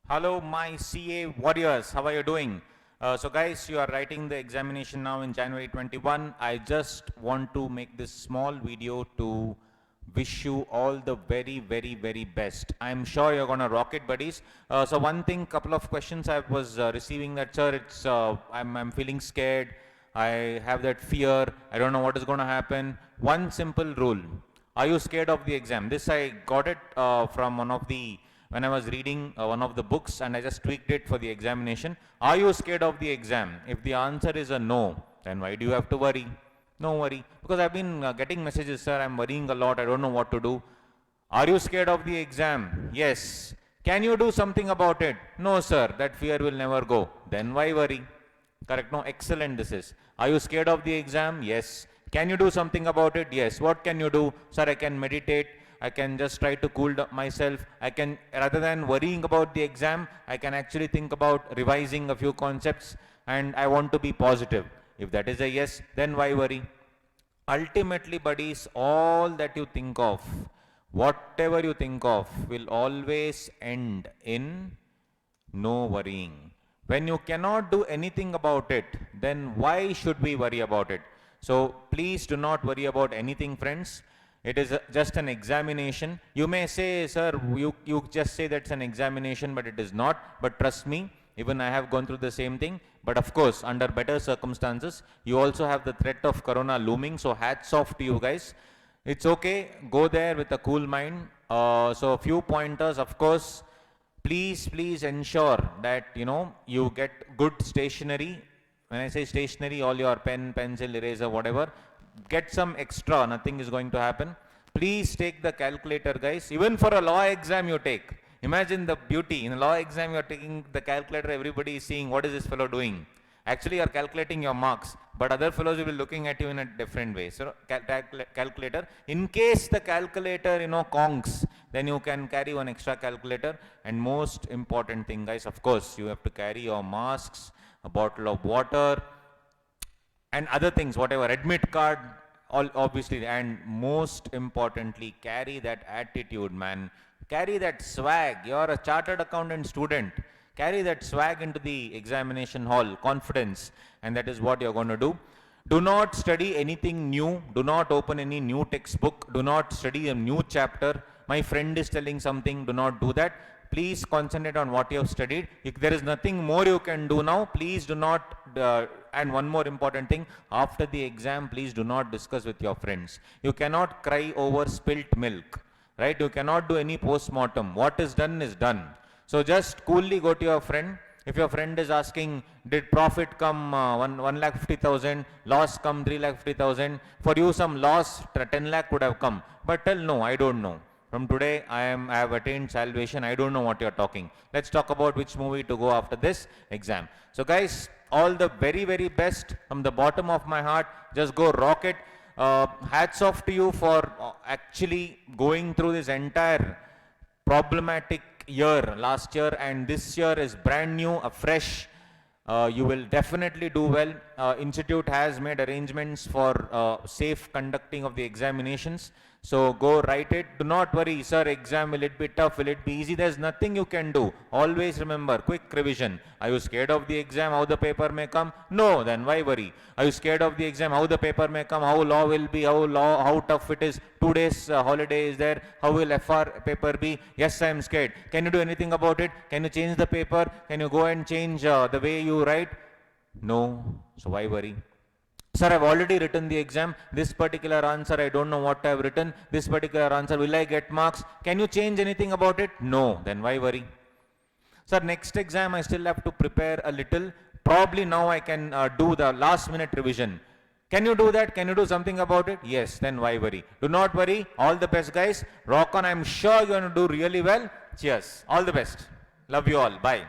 Hello, my CA warriors. How are you doing? So guys, you are writing the examination now in January 21. I just want to make this small video to wish you all the very best. I'm sure you're gonna rock it, buddies. So one thing, couple of questions I was receiving that, sir, it's I'm feeling scared. I have that fear. I don't know what is gonna happen. One simple rule: are you scared of the exam? This I got it from one of the when I was reading one of the books, and I just tweaked it for the examination. Are you scared of the exam? If the answer is a no, then why do you have to worry? No worry. Because I've been getting messages, sir, I'm worrying a lot, I don't know what to do. Are you scared of the exam? Yes. Can you do something about it? No, sir, that fear will never go. Then why worry? Correct? No, excellent this is. Are you scared of the exam? Yes. Can you do something about it? Yes. What can you do? Sir, I can meditate. I can just try to cool down myself. I can, rather than worrying about the exam, I can actually think about revising a few concepts, and I want to be positive. If that is a yes, then why worry? Ultimately, buddies, all that you think of, whatever you think of, will always end in no worrying. When you cannot do anything about it, then why should we worry about it? So please do not worry about anything, friends. It is just an examination. You may say, sir, you just say that's an examination, but it is not. But trust me, even I have gone through the same thing. But of course, under better circumstances, you also have the threat of corona looming. So hats off to you guys. It's okay. Go there with a cool mind. So a few pointers, of course. Please ensure that you get good stationery. When I say stationery, all your pen, pencil, eraser, whatever, get some extra, nothing is going to happen. Please take the calculator, guys. Even for a law exam you take. Imagine the beauty. In a law exam you are taking the calculator, everybody is seeing what is this fellow doing. Actually you are calculating your marks, but other fellows will be looking at you in a different way. So calculator, in case the calculator conks, then you can carry one extra calculator. And most important thing, guys, of course, you have to carry your masks, a bottle of water, and other things, whatever, admit card, all obviously, and most importantly, carry that attitude, man. Carry that swag. You're a chartered accountant student. Carry that swag into the examination hall, confidence, and that is what you're going to do. Do not study anything new. Do not open any new textbook. Do not study a new chapter. My friend is telling something, do not do that. Please concentrate on what you have studied. If there is nothing more you can do now, please do not, and one more important thing, after the exam, please do not discuss with your friends. You cannot cry over spilt milk, right? You cannot do any post-mortem. What is done. So just coolly go to your friend. If your friend is asking, did profit come 1,50,000, loss come 3,50,000, for you some loss 10 lakh would have come. But tell no, I don't know. From today, I have attained salvation. I don't know what you're talking. Let's talk about which movie to go after this exam. So guys, all the very best from the bottom of my heart. Just go rock it. Hats off to you for actually going through this entire problematic year last year, and this year is brand new, fresh. You will definitely do well. Institute has made arrangements for safe conducting of the examinations. So go write it. Do not worry, sir, exam, will it be tough? Will it be easy? There's nothing you can do. Always remember, quick revision. Are you scared of the exam, how the paper may come? No, then why worry? Are you scared of the exam, how the paper may come, how law will be, how tough it is? 2 days holiday is there. How will FR paper be? Yes, I am scared. Can you do anything about it? Can you change the paper? Can you go and change the way you write? No. So why worry? Sir, I've already written the exam. This particular answer, I don't know what I've written. This particular answer, will I get marks? Can you change anything about it? No. Then why worry? Sir, next exam, I still have to prepare a little. Probably now I can do the last minute revision. Can you do that? Can you do something about it? Yes. Then why worry? Do not worry. All the best, guys. Rock on. I'm sure you're going to do really well. Cheers. All the best. Love you all. Bye.